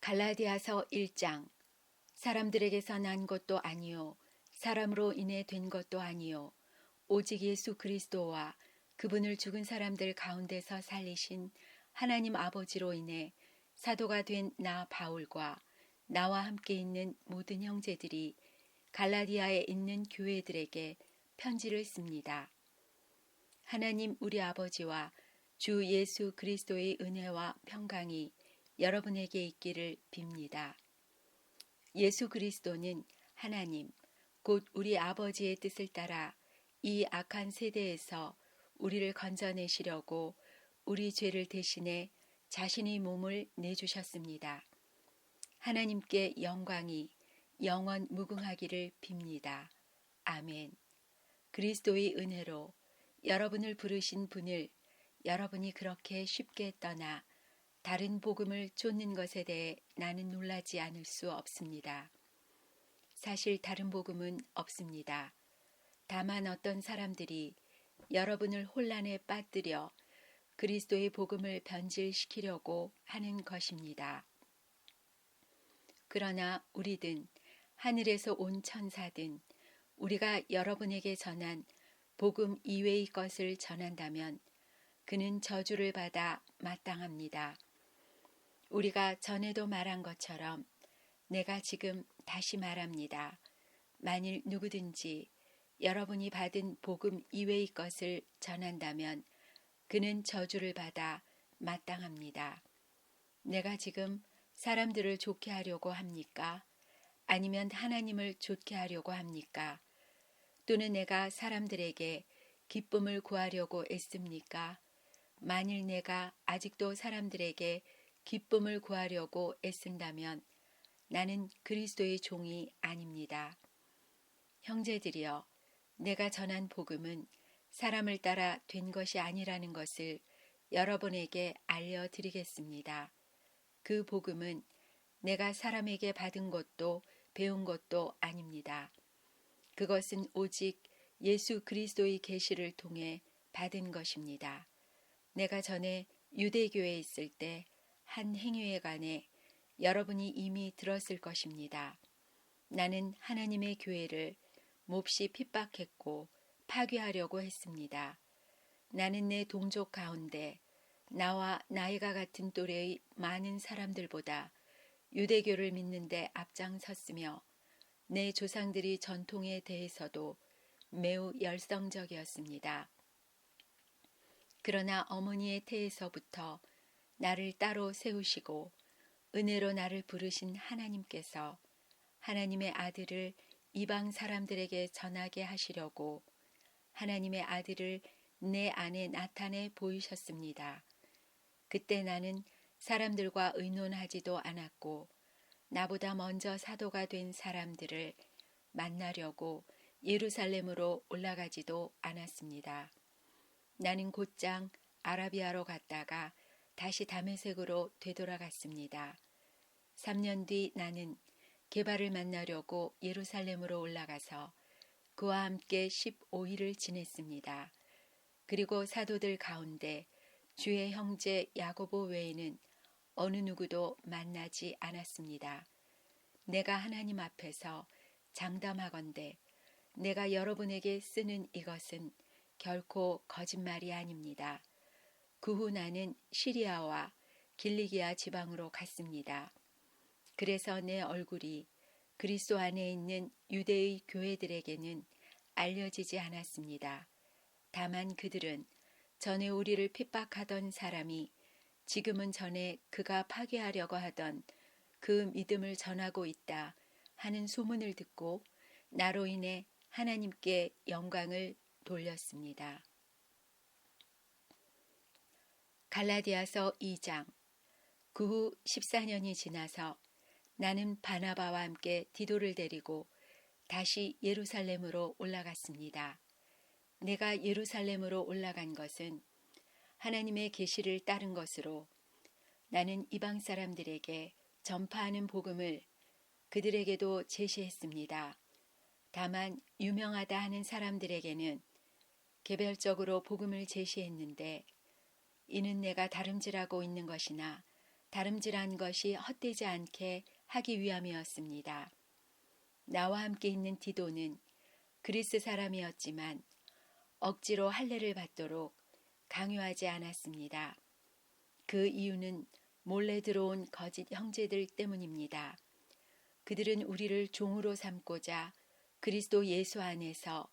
갈라디아서 1장. 사람들에게서 난 것도 아니요 사람으로 인해 된 것도 아니요 오직 예수 그리스도와 그분을 죽은 사람들 가운데서 살리신 하나님 아버지로 인해 사도가 된 나 바울과 나와 함께 있는 모든 형제들이 갈라디아에 있는 교회들에게 편지를 씁니다. 하나님 우리 아버지와 주 예수 그리스도의 은혜와 평강이 여러분에게 있기를 빕니다. 예수 그리스도는 하나님, 곧 우리 아버지의 뜻을 따라 이 악한 세대에서 우리를 건져내시려고 우리 죄를 대신해 자신의 몸을 내주셨습니다. 하나님께 영광이 영원 무궁하기를 빕니다. 아멘. 그리스도의 은혜로 여러분을 부르신 분을 여러분이 그렇게 쉽게 떠나 다른 복음을 쫓는 것에 대해 나는 놀라지 않을 수 없습니다. 사실 다른 복음은 없습니다. 다만 어떤 사람들이 여러분을 혼란에 빠뜨려 그리스도의 복음을 변질시키려고 하는 것입니다. 그러나 우리든 하늘에서 온 천사든 우리가 여러분에게 전한 복음 이외의 것을 전한다면 그는 저주를 받아 마땅합니다. 우리가 전에도 말한 것처럼 내가 지금 다시 말합니다. 만일 누구든지 여러분이 받은 복음 이외의 것을 전한다면 그는 저주를 받아 마땅합니다. 내가 지금 사람들을 좋게 하려고 합니까? 아니면 하나님을 좋게 하려고 합니까? 또는 내가 사람들에게 기쁨을 구하려고 애씁니까? 만일 내가 아직도 사람들에게 기쁨을 구하려고 애쓴다면 나는 그리스도의 종이 아닙니다. 형제들이여, 내가 전한 복음은 사람을 따라 된 것이 아니라는 것을 여러분에게 알려드리겠습니다. 그 복음은 내가 사람에게 받은 것도 배운 것도 아닙니다. 그것은 오직 예수 그리스도의 계시를 통해 받은 것입니다. 내가 전에 유대교에 있을 때 한 행위에 관해 여러분이 이미 들었을 것입니다. 나는 하나님의 교회를 몹시 핍박했고 파괴하려고 했습니다. 나는 내 동족 가운데 나와 나이가 같은 또래의 많은 사람들보다 유대교를 믿는데 앞장섰으며 내 조상들이 전통에 대해서도 매우 열성적이었습니다. 그러나 어머니의 태에서부터 나를 따로 세우시고 은혜로 나를 부르신 하나님께서 하나님의 아들을 이방 사람들에게 전하게 하시려고 하나님의 아들을 내 안에 나타내 보이셨습니다. 그때 나는 사람들과 의논하지도 않았고 나보다 먼저 사도가 된 사람들을 만나려고 예루살렘으로 올라가지도 않았습니다. 나는 곧장 아라비아로 갔다가 다시 다메섹으로 되돌아갔습니다. 3년 뒤 나는 게바를 만나려고 예루살렘으로 올라가서 그와 함께 15일을 지냈습니다. 그리고 사도들 가운데 주의 형제 야고보 외에는 어느 누구도 만나지 않았습니다. 내가 하나님 앞에서 장담하건대 내가 여러분에게 쓰는 이것은 결코 거짓말이 아닙니다. 그 후 나는 시리아와 길리기아 지방으로 갔습니다. 그래서 내 얼굴이 그리스도 안에 있는 유대의 교회들에게는 알려지지 않았습니다. 다만 그들은 전에 우리를 핍박하던 사람이 지금은 전에 그가 파괴하려고 하던 그 믿음을 전하고 있다 하는 소문을 듣고 나로 인해 하나님께 영광을 돌렸습니다. 갈라디아서 2장. 그 후 14년이 지나서 나는 바나바와 함께 디도를 데리고 다시 예루살렘으로 올라갔습니다. 내가 예루살렘으로 올라간 것은 하나님의 계시를 따른 것으로 나는 이방 사람들에게 전파하는 복음을 그들에게도 제시했습니다. 다만 유명하다 하는 사람들에게는 개별적으로 복음을 제시했는데 이는 내가 다름질하고 있는 것이나 다름질한 것이 헛되지 않게 하기 위함이었습니다. 나와 함께 있는 디도는 그리스 사람이었지만 억지로 할례를 받도록 강요하지 않았습니다. 그 이유는 몰래 들어온 거짓 형제들 때문입니다. 그들은 우리를 종으로 삼고자 그리스도 예수 안에서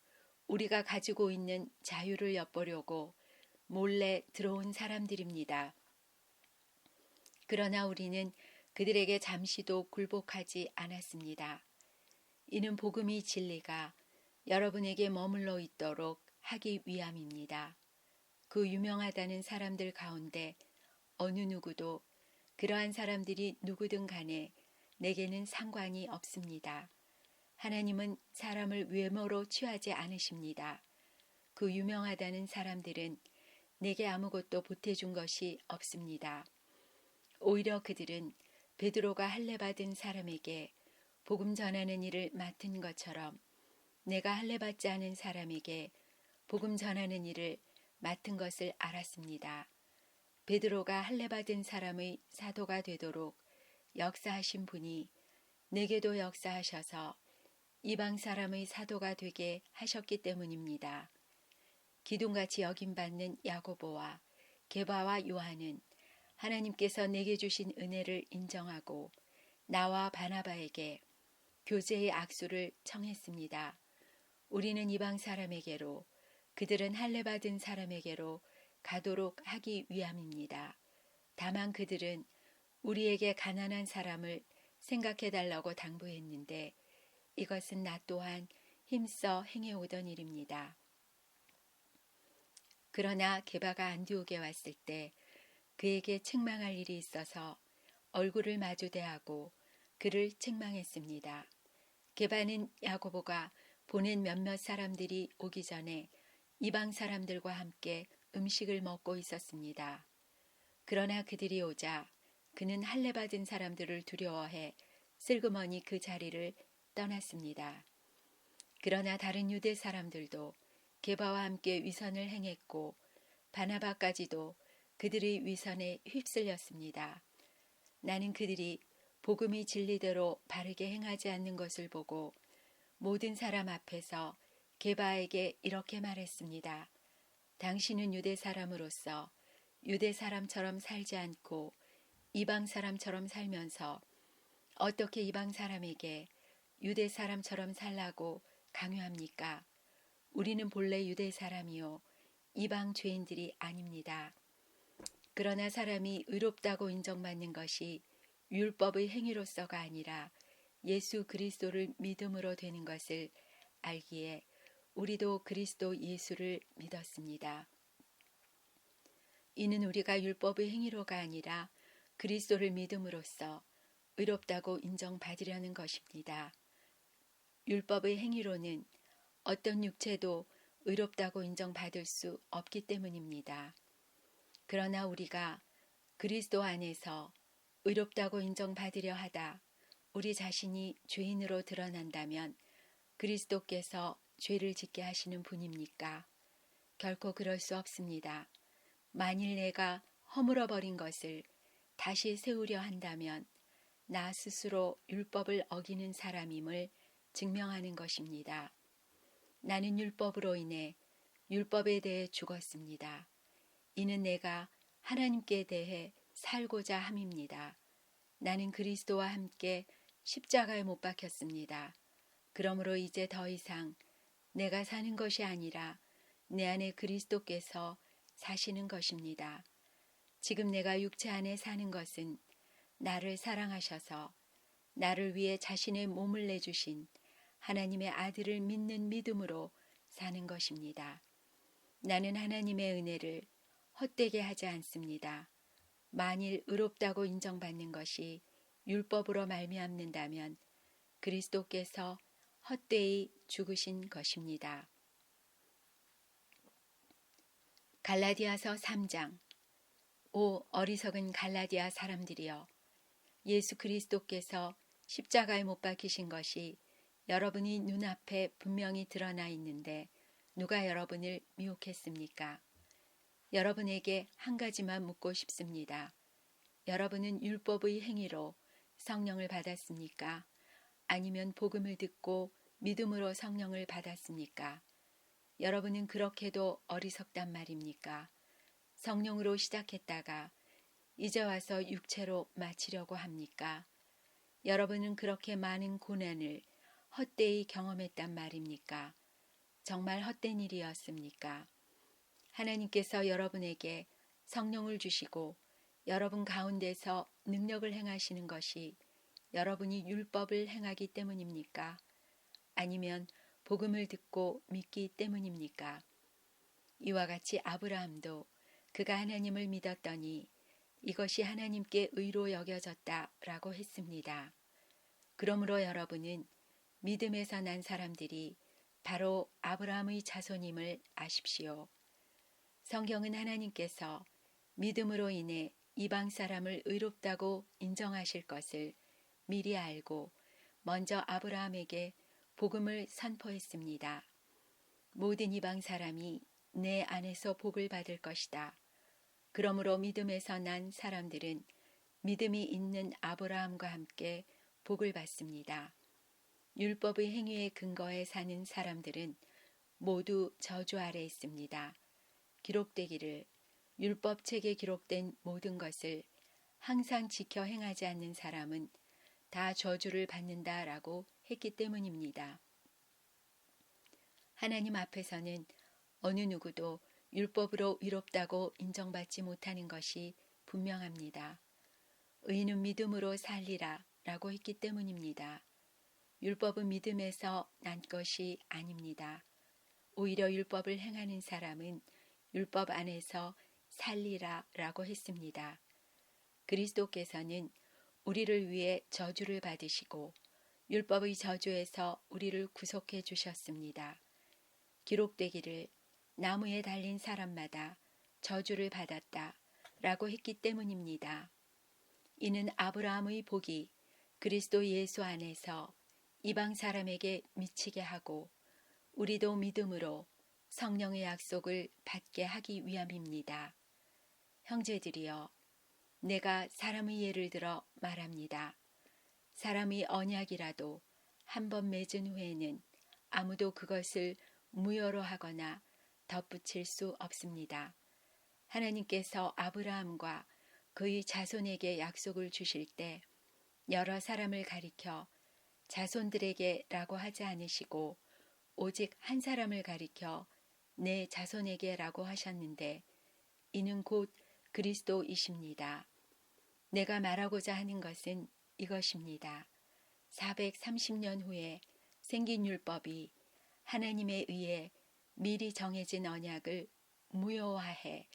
우리가 가지고 있는 자유를 엿보려고 몰래 들어온 사람들입니다. 그러나 우리는 그들에게 잠시도 굴복하지 않았습니다. 이는 복음의 진리가 여러분에게 머물러 있도록 하기 위함입니다. 그 유명하다는 사람들 가운데 어느 누구도 그러한 사람들이 누구든 간에 내게는 상관이 없습니다. 하나님은 사람을 외모로 취하지 않으십니다. 그 유명하다는 사람들은 내게 아무것도 보태준 것이 없습니다. 오히려 그들은 베드로가 할례받은 사람에게 복음 전하는 일을 맡은 것처럼 내가 할례받지 않은 사람에게 복음 전하는 일을 맡은 것을 알았습니다. 베드로가 할례받은 사람의 사도가 되도록 역사하신 분이 내게도 역사하셔서 이방 사람의 사도가 되게 하셨기 때문입니다. 기둥같이 여김받는 야고보와 게바와 요한은 하나님께서 내게 주신 은혜를 인정하고 나와 바나바에게 교제의 악수를 청했습니다. 우리는 이방 사람에게로 그들은 할례받은 사람에게로 가도록 하기 위함입니다. 다만 그들은 우리에게 가난한 사람을 생각해 달라고 당부했는데 이것은 나 또한 힘써 행해오던 일입니다. 그러나 게바가 안디옥에 왔을 때 그에게 책망할 일이 있어서 얼굴을 마주대하고 그를 책망했습니다. 게바는 야고보가 보낸 몇몇 사람들이 오기 전에 이방 사람들과 함께 음식을 먹고 있었습니다. 그러나 그들이 오자 그는 할례받은 사람들을 두려워해 슬그머니 그 자리를 떠났습니다. 그러나 다른 유대 사람들도 게바와 함께 위선을 행했고 바나바까지도 그들의 위선에 휩쓸렸습니다. 나는 그들이 복음의 진리대로 바르게 행하지 않는 것을 보고 모든 사람 앞에서 게바에게 이렇게 말했습니다. 당신은 유대 사람으로서 유대 사람처럼 살지 않고 이방 사람처럼 살면서 어떻게 이방 사람에게 유대 사람처럼 살라고 강요합니까? 우리는 본래 유대 사람이요 이방 죄인들이 아닙니다. 그러나 사람이 의롭다고 인정받는 것이 율법의 행위로서가 아니라 예수 그리스도를 믿음으로 되는 것을 알기에 우리도 그리스도 예수를 믿었습니다. 이는 우리가 율법의 행위로가 아니라 그리스도를 믿음으로써 의롭다고 인정받으려는 것입니다. 율법의 행위로는 어떤 육체도 의롭다고 인정받을 수 없기 때문입니다. 그러나 우리가 그리스도 안에서 의롭다고 인정받으려 하다 우리 자신이 죄인으로 드러난다면 그리스도께서 죄를 짓게 하시는 분입니까? 결코 그럴 수 없습니다. 만일 내가 허물어버린 것을 다시 세우려 한다면 나 스스로 율법을 어기는 사람임을 증명하는 것입니다. 나는 율법으로 인해 율법에 대해 죽었습니다. 이는 내가 하나님께 대해 살고자 함입니다. 나는 그리스도와 함께 십자가에 못 박혔습니다. 그러므로 이제 더 이상 내가 사는 것이 아니라 내 안에 그리스도께서 사시는 것입니다. 지금 내가 육체 안에 사는 것은 나를 사랑하셔서 나를 위해 자신의 몸을 내주신 하나님의 아들을 믿는 믿음으로 사는 것입니다. 나는 하나님의 은혜를 헛되게 하지 않습니다. 만일 의롭다고 인정받는 것이 율법으로 말미암는다면 그리스도께서 헛되이 죽으신 것입니다. 갈라디아서 3장. 오 어리석은 갈라디아 사람들이여, 예수 그리스도께서 십자가에 못 박히신 것이 여러분이 눈앞에 분명히 드러나 있는데 누가 여러분을 미혹했습니까? 여러분에게 한 가지만 묻고 싶습니다. 여러분은 율법의 행위로 성령을 받았습니까? 아니면 복음을 듣고 믿음으로 성령을 받았습니까? 여러분은 그렇게도 어리석단 말입니까? 성령으로 시작했다가 이제 와서 육체로 마치려고 합니까? 여러분은 그렇게 많은 고난을 헛되이 경험했단 말입니까? 정말 헛된 일이었습니까? 하나님께서 여러분에게 성령을 주시고 여러분 가운데서 능력을 행하시는 것이 여러분이 율법을 행하기 때문입니까? 아니면 복음을 듣고 믿기 때문입니까? 이와 같이 아브라함도 그가 하나님을 믿었더니 이것이 하나님께 의로 여겨졌다라고 했습니다. 그러므로 여러분은 믿음에서 난 사람들이 바로 아브라함의 자손임을 아십시오. 성경은 하나님께서 믿음으로 인해 이방 사람을 의롭다고 인정하실 것을 미리 알고 먼저 아브라함에게 복음을 선포했습니다. 모든 이방 사람이 내 안에서 복을 받을 것이다. 그러므로 믿음에서 난 사람들은 믿음이 있는 아브라함과 함께 복을 받습니다. 율법의 행위에 근거해 사는 사람들은 모두 저주 아래 있습니다. 기록되기를 율법책에 기록된 모든 것을 항상 지켜 행하지 않는 사람은 다 저주를 받는다라고 했기 때문입니다. 하나님 앞에서는 어느 누구도 율법으로 의롭다고 인정받지 못하는 것이 분명합니다. 의인은 믿음으로 살리라 라고 했기 때문입니다. 율법은 믿음에서 난 것이 아닙니다. 오히려 율법을 행하는 사람은 율법 안에서 살리라 라고 했습니다. 그리스도께서는 우리를 위해 저주를 받으시고 율법의 저주에서 우리를 구속해 주셨습니다. 기록되기를 나무에 달린 사람마다 저주를 받았다 라고 했기 때문입니다. 이는 아브라함의 복이 그리스도 예수 안에서 이방 사람에게 미치게 하고 우리도 믿음으로 성령의 약속을 받게 하기 위함입니다. 형제들이여, 내가 사람의 예를 들어 말합니다. 사람의 언약이라도 한 번 맺은 후에는 아무도 그것을 무효로 하거나 덧붙일 수 없습니다. 하나님께서 아브라함과 그의 자손에게 약속을 주실 때 여러 사람을 가리켜 자손들에게 라고 하지 않으시고 오직 한 사람을 가리켜 내 자손에게 라고 하셨는데 이는 곧 그리스도이십니다. 내가 말하고자 하는 것은 이것입니다. 430년 후에 생긴 율법이 하나님에 의해 미리 정해진 언약을 무효화해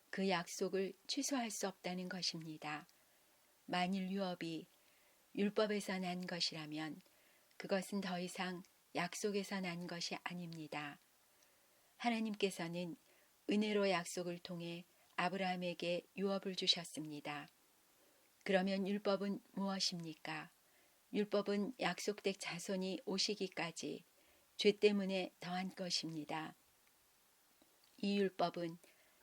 그 약속을 취소할 수 없다는 것입니다. 만일 율법에서 난 것이라면 그것은 더 이상 약속에서 난 것이 아닙니다. 하나님께서는 은혜로 약속을 통해 아브라함에게 유업을 주셨습니다. 그러면 율법은 무엇입니까? 율법은 약속된 자손이 오시기까지 죄 때문에 더한 것입니다. 이 율법은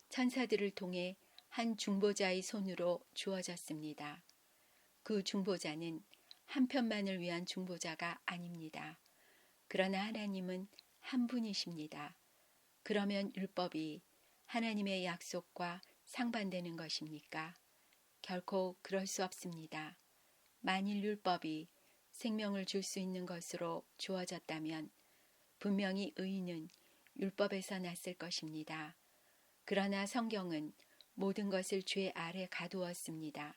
천사들을 통해 한 중보자의 손으로 주어졌습니다. 그 중보자는 한 편만을 위한 중보자가 아닙니다. 그러나 하나님은 한 분이십니다. 그러면 율법이 하나님의 약속과 상반되는 것입니까? 결코 그럴 수 없습니다. 만일 율법이 생명을 줄 수 있는 것으로 주어졌다면 분명히 의인은 율법에서 났을 것입니다. 그러나 성경은 모든 것을 죄 아래 가두었습니다.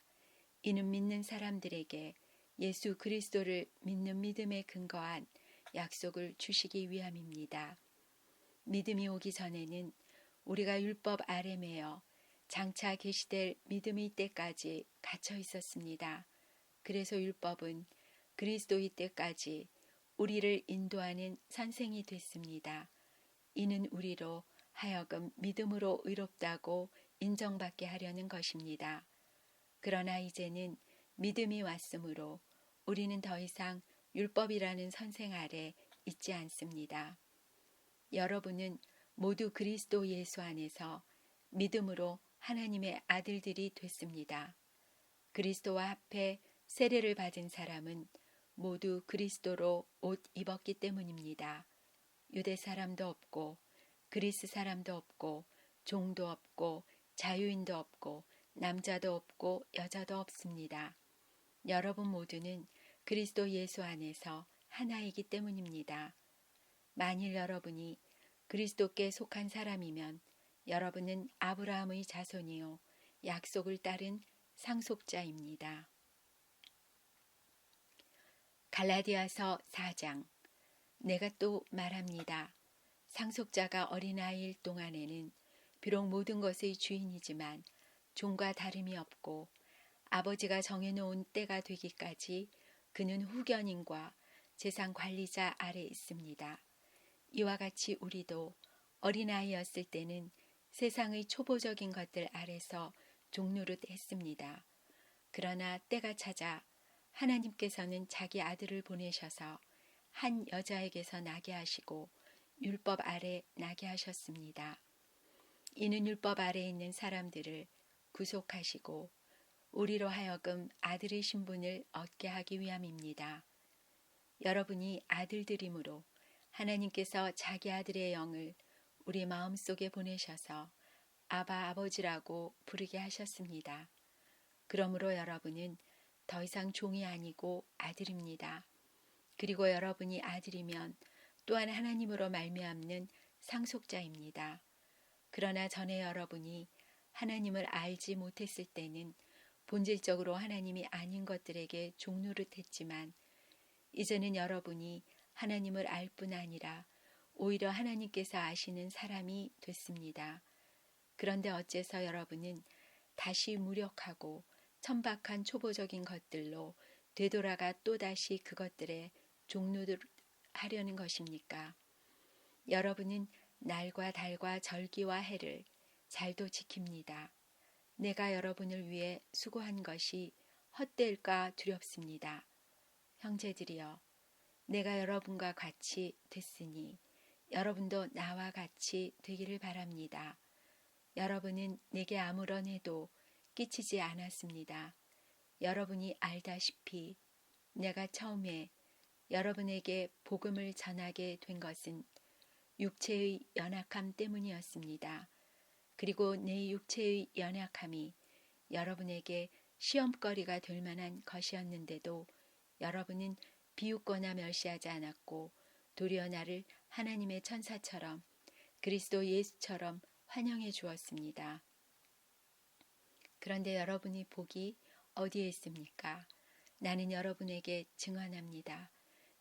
이는 믿는 사람들에게 예수 그리스도를 믿는 믿음에 근거한 약속을 주시기 위함입니다. 믿음이 오기 전에는 우리가 율법 아래 매여 장차 계시될 믿음의 때까지 갇혀 있었습니다. 그래서 율법은 그리스도의 때까지 우리를 인도하는 선생이 됐습니다. 이는 우리로 하여금 믿음으로 의롭다고 인정받게 하려는 것입니다. 그러나 이제는 믿음이 왔으므로 우리는 더 이상 율법이라는 선생 아래 있지 않습니다. 여러분은 모두 그리스도 예수 안에서 믿음으로 하나님의 아들들이 됐습니다. 그리스도와 합해 세례를 받은 사람은 모두 그리스도로 옷 입었기 때문입니다. 유대 사람도 없고 그리스 사람도 없고 종도 없고 자유인도 없고 남자도 없고 여자도 없습니다. 여러분 모두는 그리스도 예수 안에서 하나이기 때문입니다. 만일 여러분이 그리스도께 속한 사람이면 여러분은 아브라함의 자손이요 약속을 따른 상속자입니다. 갈라디아서 4장. 내가 또 말합니다. 상속자가 어린아이일 동안에는 비록 모든 것의 주인이지만 종과 다름이 없고 아버지가 정해놓은 때가 되기까지 그는 후견인과 재산 관리자 아래 있습니다. 이와 같이 우리도 어린아이였을 때는 세상의 초보적인 것들 아래서 종노릇 했습니다. 그러나 때가 찾아 하나님께서는 자기 아들을 보내셔서 한 여자에게서 나게 하시고 율법 아래 나게 하셨습니다. 이는 율법 아래에 있는 사람들을 구속하시고 우리로 하여금 아들의 신분을 얻게 하기 위함입니다. 여러분이 아들들이므로 하나님께서 자기 아들의 영을 우리 마음속에 보내셔서 아바 아버지라고 부르게 하셨습니다. 그러므로 여러분은 더 이상 종이 아니고 아들입니다. 그리고 여러분이 아들이면 또한 하나님으로 말미암는 상속자입니다. 그러나 전에 여러분이 하나님을 알지 못했을 때는 본질적으로 하나님이 아닌 것들에게 종노릇했지만 이제는 여러분이 하나님을 알 뿐 아니라 오히려 하나님께서 아시는 사람이 됐습니다. 그런데 어째서 여러분은 다시 무력하고 천박한 초보적인 것들로 되돌아가 또다시 그것들에 종노릇하려는 것입니까? 여러분은 날과 달과 절기와 해를 잘도 지킵니다. 내가 여러분을 위해 수고한 것이 헛될까 두렵습니다. 형제들이여, 내가 여러분과 같이 됐으니 여러분도 나와 같이 되기를 바랍니다. 여러분은 내게 아무런 해도 끼치지 않았습니다. 여러분이 알다시피 내가 처음에 여러분에게 복음을 전하게 된 것은 육체의 연약함 때문이었습니다. 그리고 내 육체의 연약함이 여러분에게 시험거리가 될 만한 것이었는데도 여러분은 비웃거나 멸시하지 않았고 도리어 나를 하나님의 천사처럼 그리스도 예수처럼 환영해 주었습니다. 그런데 여러분의 복이 어디에 있습니까? 나는 여러분에게 증언합니다.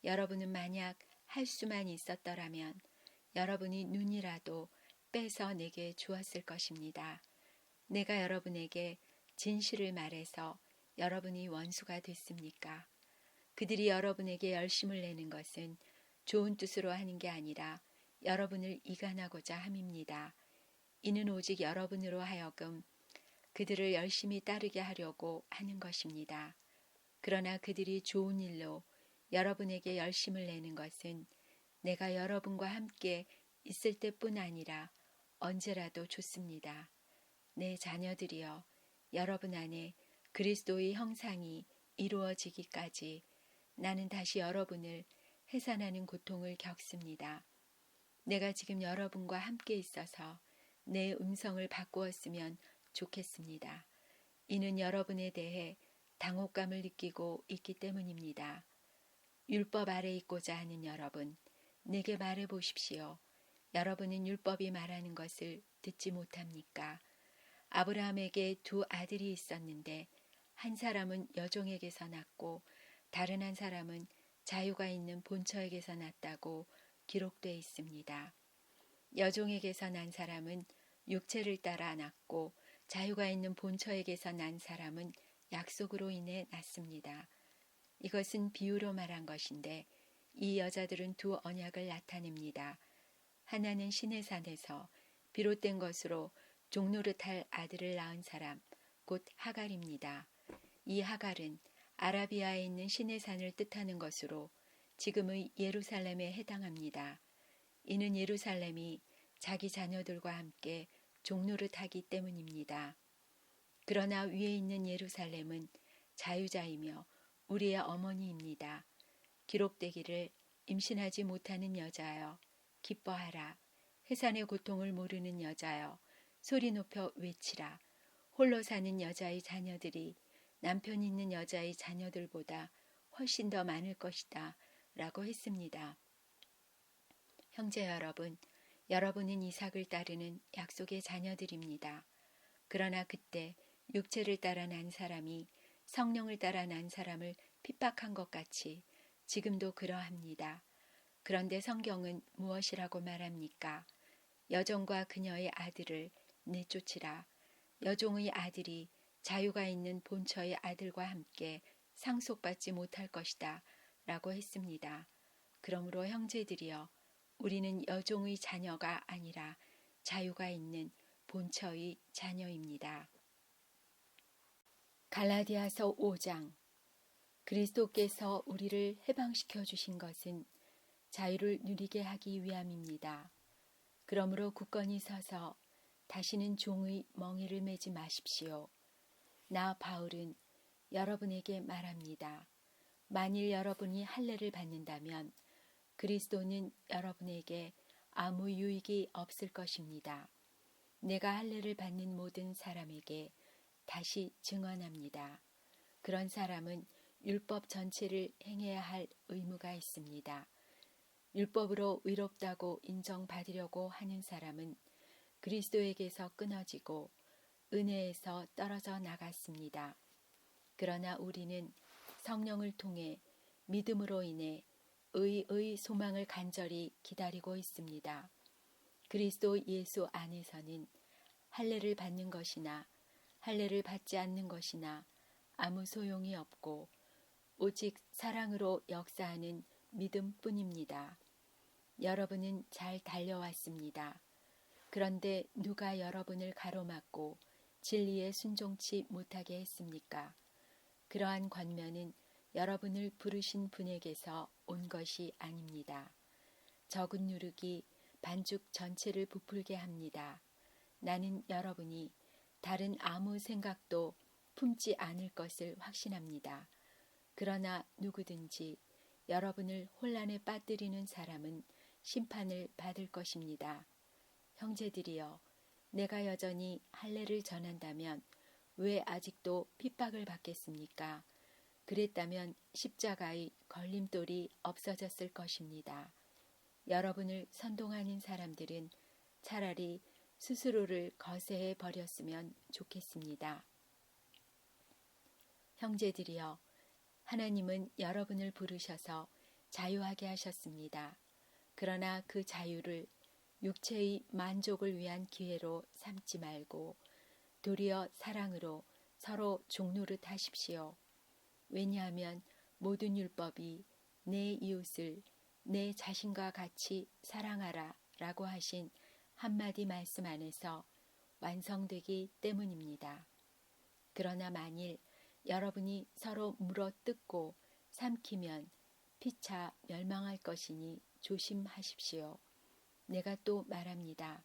여러분은 만약 할 수만 있었더라면 여러분이 눈이라도 빼서 내게 주었을 것입니다. 내가 여러분에게 진실을 말해서 여러분이 원수가 됐습니까? 그들이 여러분에게 열심을 내는 것은 좋은 뜻으로 하는 게 아니라 여러분을 이간하고자 함입니다. 이는 오직 여러분으로 하여금 그들을 열심히 따르게 하려고 하는 것입니다. 그러나 그들이 좋은 일로 여러분에게 열심을 내는 것은 내가 여러분과 함께 있을 때뿐 아니라 언제라도 좋습니다. 내 자녀들이여, 여러분 안에 그리스도의 형상이 이루어지기까지 나는 다시 여러분을 해산하는 고통을 겪습니다. 내가 지금 여러분과 함께 있어서 내 음성을 바꾸었으면 좋겠습니다. 이는 여러분에 대해 당혹감을 느끼고 있기 때문입니다. 율법 아래 있고자 하는 여러분, 내게 말해 보십시오. 여러분은 율법이 말하는 것을 듣지 못합니까? 아브라함에게 두 아들이 있었는데 한 사람은 여종에게서 났고 다른 한 사람은 자유가 있는 본처에게서 났다고 기록되어 있습니다. 여종에게서 난 사람은 육체를 따라 났고 자유가 있는 본처에게서 난 사람은 약속으로 인해 났습니다. 이것은 비유로 말한 것인데 이 여자들은 두 언약을 나타냅니다. 하나는 시내 산에서 비롯된 것으로 종노릇할 아들을 낳은 사람, 곧 하갈입니다. 이 하갈은 아라비아에 있는 시내 산을 뜻하는 것으로 지금의 예루살렘에 해당합니다. 이는 예루살렘이 자기 자녀들과 함께 종노릇하기 때문입니다. 그러나 위에 있는 예루살렘은 자유자이며 우리의 어머니입니다. 기록되기를 임신하지 못하는 여자여 기뻐하라. 해산의 고통을 모르는 여자여 소리 높여 외치라. 홀로 사는 여자의 자녀들이 남편 있는 여자의 자녀들보다 훨씬 더 많을 것이다 라고 했습니다. 형제 여러분, 여러분은 이삭을 따르는 약속의 자녀들입니다. 그러나 그때 육체를 따라 난 사람이 성령을 따라 난 사람을 핍박한 것 같이 지금도 그러합니다. 그런데 성경은 무엇이라고 말합니까? 여종과 그녀의 아들을 내쫓으라. 여종의 아들이 자유가 있는 본처의 아들과 함께 상속받지 못할 것이다 라고 했습니다. 그러므로 형제들이여, 우리는 여종의 자녀가 아니라 자유가 있는 본처의 자녀입니다. 갈라디아서 5장. 그리스도께서 우리를 해방시켜 주신 것은 자유를 누리게 하기 위함입니다. 그러므로 굳건히 서서 다시는 종의 멍에를 매지 마십시오. 나 바울은 여러분에게 말합니다. 만일 여러분이 할례를 받는다면 그리스도는 여러분에게 아무 유익이 없을 것입니다. 내가 할례를 받는 모든 사람에게 다시 증언합니다. 그런 사람은 율법 전체를 행해야 할 의무가 있습니다. 율법으로 의롭다고 인정받으려고 하는 사람은 그리스도에게서 끊어지고 은혜에서 떨어져 나갔습니다. 그러나 우리는 성령을 통해 믿음으로 인해 의의 소망을 간절히 기다리고 있습니다. 그리스도 예수 안에서는 할례를 받는 것이나 할례를 받지 않는 것이나 아무 소용이 없고 오직 사랑으로 역사하는 믿음뿐입니다. 여러분은 잘 달려왔습니다. 그런데 누가 여러분을 가로막고 진리에 순종치 못하게 했습니까? 그러한 권면은 여러분을 부르신 분에게서 온 것이 아닙니다. 적은 누룩이 반죽 전체를 부풀게 합니다. 나는 여러분이 다른 아무 생각도 품지 않을 것을 확신합니다. 그러나 누구든지 여러분을 혼란에 빠뜨리는 사람은 심판을 받을 것입니다. 형제들이여, 내가 여전히 할례를 전한다면 왜 아직도 핍박을 받겠습니까? 그랬다면 십자가의 걸림돌이 없어졌을 것입니다. 여러분을 선동하는 사람들은 차라리 스스로를 거세해 버렸으면 좋겠습니다. 형제들이여, 하나님은 여러분을 부르셔서 자유하게 하셨습니다. 그러나 그 자유를 육체의 만족을 위한 기회로 삼지 말고 도리어 사랑으로 서로 종노릇 하십시오. 왜냐하면 모든 율법이 내 이웃을 내 자신과 같이 사랑하라 라고 하신 한마디 말씀 안에서 완성되기 때문입니다. 그러나 만일 여러분이 서로 물어뜯고 삼키면 피차 멸망할 것이니 조심하십시오. 내가 또 말합니다.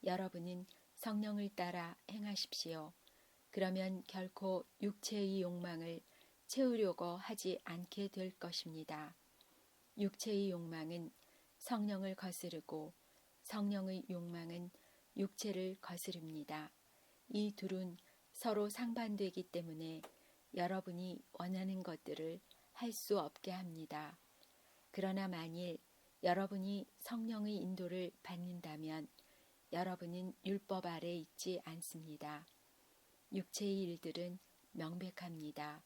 여러분은 성령을 따라 행하십시오. 그러면 결코 육체의 욕망을 채우려고 하지 않게 될 것입니다. 육체의 욕망은 성령을 거스르고 성령의 욕망은 육체를 거스릅니다. 이 둘은 서로 상반되기 때문에 여러분이 원하는 것들을 할 수 없게 합니다. 그러나 만일 여러분이 성령의 인도를 받는다면 여러분은 율법 아래 있지 않습니다. 육체의 일들은 명백합니다.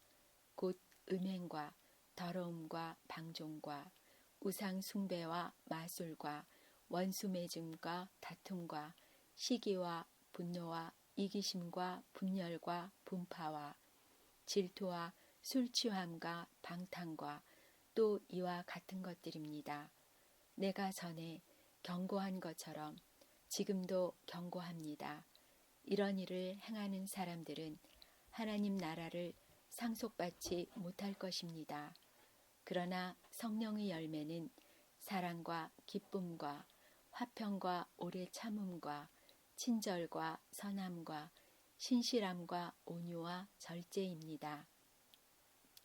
곧 음행과 더러움과 방종과 우상 숭배와 마술과 원수 맺음과 다툼과 시기와 분노와 이기심과 분열과 분파와 질투와 술 취함과 방탕과 또 이와 같은 것들입니다. 내가 전에 경고한 것처럼 지금도 경고합니다. 이런 일을 행하는 사람들은 하나님 나라를 상속받지 못할 것입니다. 그러나 성령의 열매는 사랑과 기쁨과 화평과 오래 참음과 친절과 선함과 신실함과 온유와 절제입니다.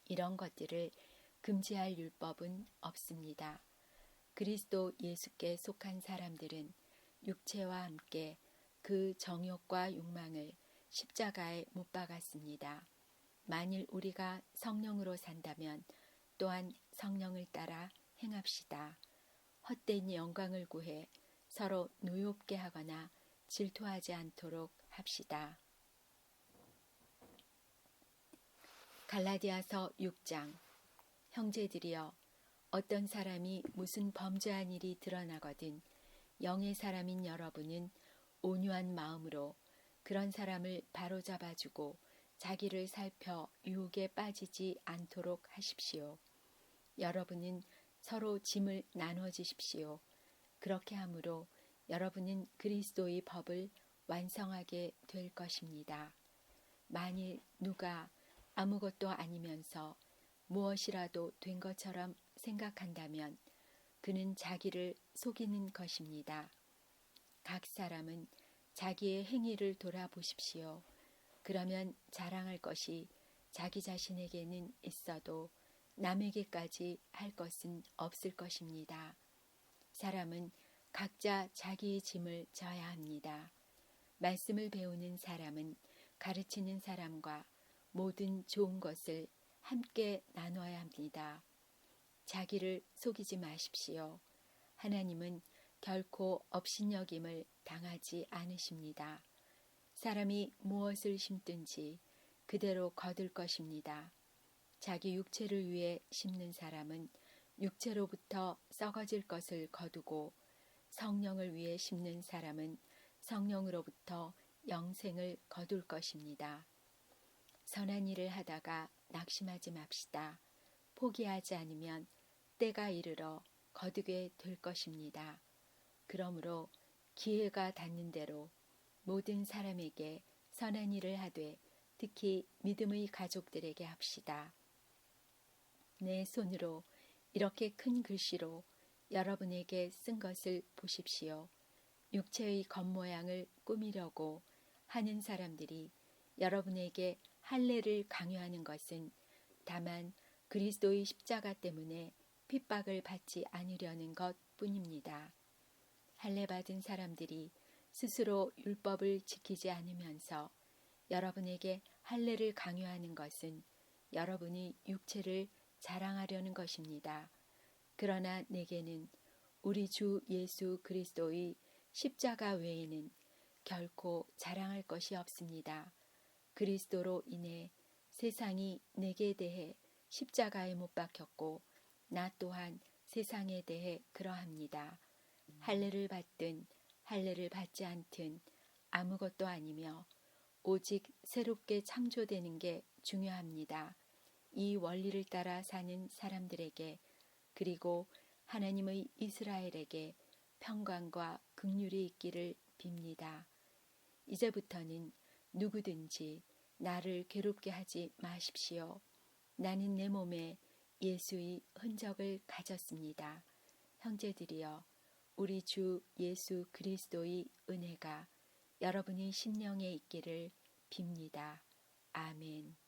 이런 것들을 금지할 율법은 없습니다. 그리스도 예수께 속한 사람들은 육체와 함께 그 정욕과 욕망을 십자가에 못 박았습니다. 만일 우리가 성령으로 산다면 또한 성령을 따라 행합시다. 헛된 영광을 구해 서로 노엽게 하거나 질투하지 않도록 합시다. 갈라디아서 6장. 형제들이여, 어떤 사람이 무슨 범죄한 일이 드러나거든 영의 사람인 여러분은 온유한 마음으로 그런 사람을 바로잡아주고 자기를 살펴 유혹에 빠지지 않도록 하십시오. 여러분은 서로 짐을 나눠주십시오. 그렇게 함으로 여러분은 그리스도의 법을 완성하게 될 것입니다. 만일 누가 아무것도 아니면서 무엇이라도 된 것처럼 생각한다면 그는 자기를 속이는 것입니다. 각 사람은 자기의 행위를 돌아보십시오. 그러면 자랑할 것이 자기 자신에게는 있어도 남에게까지 할 것은 없을 것입니다. 사람은 각자 자기의 짐을 져야 합니다. 말씀을 배우는 사람은 가르치는 사람과 모든 좋은 것을 함께 나눠야 합니다. 자기를 속이지 마십시오. 하나님은 결코 업신여김을 당하지 않으십니다. 사람이 무엇을 심든지 그대로 거둘 것입니다. 자기 육체를 위해 심는 사람은 육체로부터 썩어질 것을 거두고 성령을 위해 심는 사람은 성령으로부터 영생을 거둘 것입니다. 선한 일을 하다가 낙심하지 맙시다. 포기하지 않으면 때가 이르러 거두게 될 것입니다. 그러므로 기회가 닿는 대로 모든 사람에게 선한 일을 하되 특히 믿음의 가족들에게 합시다. 내 손으로 이렇게 큰 글씨로 여러분에게 쓴 것을 보십시오. 육체의 겉모양을 꾸미려고 하는 사람들이 여러분에게 할례를 강요하는 것은 다만 그리스도의 십자가 때문에 핍박을 받지 않으려는 것뿐입니다. 할례 받은 사람들이 스스로 율법을 지키지 않으면서 여러분에게 할례를 강요하는 것은 여러분이 육체를 자랑하려는 것입니다. 그러나 내게는 우리 주 예수 그리스도의 십자가 외에는 결코 자랑할 것이 없습니다. 그리스도로 인해 세상이 내게 대해 십자가에 못 박혔고 나 또한 세상에 대해 그러합니다. 할례를 받든 할례를 받지 않든 아무것도 아니며 오직 새롭게 창조되는 게 중요합니다. 이 원리를 따라 사는 사람들에게 그리고 하나님의 이스라엘에게 평강과 긍휼이 있기를 빕니다. 이제부터는 누구든지 나를 괴롭게 하지 마십시오. 나는 내 몸에 예수의 흔적을 가졌습니다. 형제들이여, 우리 주 예수 그리스도의 은혜가 여러분의 심령에 있기를 빕니다. 아멘.